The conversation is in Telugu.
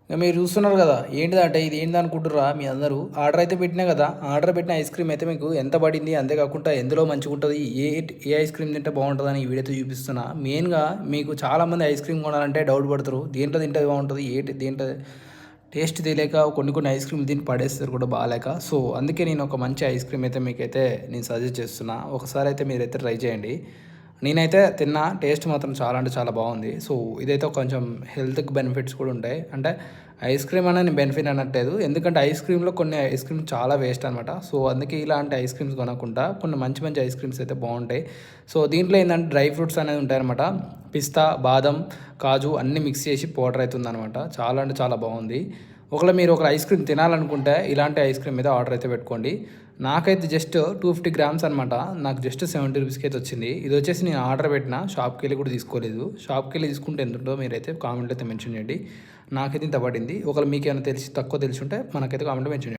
ఇక మీరు చూస్తున్నారు కదా ఏంటిదంటే ఇది ఏంటి అనుకుంటుర్రా మీ అందరూ ఆర్డర్ అయితే పెట్టినా కదా ఆర్డర్ పెట్టిన ఐస్ క్రీమ్ అయితే మీకు ఎంత పడింది అంతేకాకుండా ఎందులో మంచిగా ఉంటుంది ఏ ఐస్ క్రీమ్ తింటే బాగుంటుందని ఈ వీడియోతో చూపిస్తున్నా. మెయిన్గా మీకు చాలామంది ఐస్ క్రీమ్ కొనాలంటే డౌట్ పడతారు, దేంట్లో తింటే బాగుంటుంది దేంట్లో టేస్ట్ తెలియక కొన్ని కొన్ని ఐస్ క్రీమ్ తిని పడేస్తారు కూడా బాగాలేక. సో అందుకే నేను ఒక మంచి ఐస్ క్రీమ్ అయితే మీకైతే నేను సజెస్ట్ చేస్తున్నా, ఒకసారి అయితే మీరైతే ట్రై చేయండి. నేనైతే తిన్నా, టేస్ట్ మాత్రం చాలా అంటే చాలా బాగుంది. సో ఇదైతే కొంచెం హెల్త్కి బెనిఫిట్స్ కూడా ఉంటాయి. అంటే ఐస్ క్రీమ్ అనేది బెనిఫిట్ అనట్లేదు, ఎందుకంటే ఐస్ క్రీమ్లో కొన్ని ఐస్ క్రీమ్ చాలా వేస్ట్ అనమాట. సో అందుకే ఇలాంటి ఐస్ క్రీమ్స్ కొనకుండా కొన్ని మంచి మంచి ఐస్ క్రీమ్స్ అయితే బాగుంటాయి. సో దీంట్లో ఏంటంటే డ్రై ఫ్రూట్స్ అనేది ఉంటాయన్నమాట. పిస్తా, బాదం, కాజు అన్నీ మిక్స్ చేసి పౌడర్ అవుతుంది అనమాట. చాలా అంటే చాలా బాగుంది. ఒకవేళ మీరు ఒక ఐస్ క్రీమ్ తినాలనుకుంటే ఇలాంటి ఐస్ క్రీమ్ మీద ఆర్డర్ అయితే పెట్టుకోండి. నాకైతే జస్ట్ 250 గ్రామ్స్ అనమాట, నాకు జస్ట్ 70 రూపీస్కి అయితే వచ్చింది. ఇది వచ్చేసి నేను ఆర్డర్ పెట్టిన, షాప్కి వెళ్ళి కూడా తీసుకోలేదు. షాప్కి వెళ్ళి తీసుకుంటే ఎంత ఉంటుందో మీరైతే కామెంట్లో అయితే మెన్షన్ చేయండి. నాకైతే ఇంత పడింది. ఒకవేళ మీకు ఏమైనా తక్కువ తెలిసి ఉంటే మనకైతే కామెంట్లో మెన్షన్ చేయండి.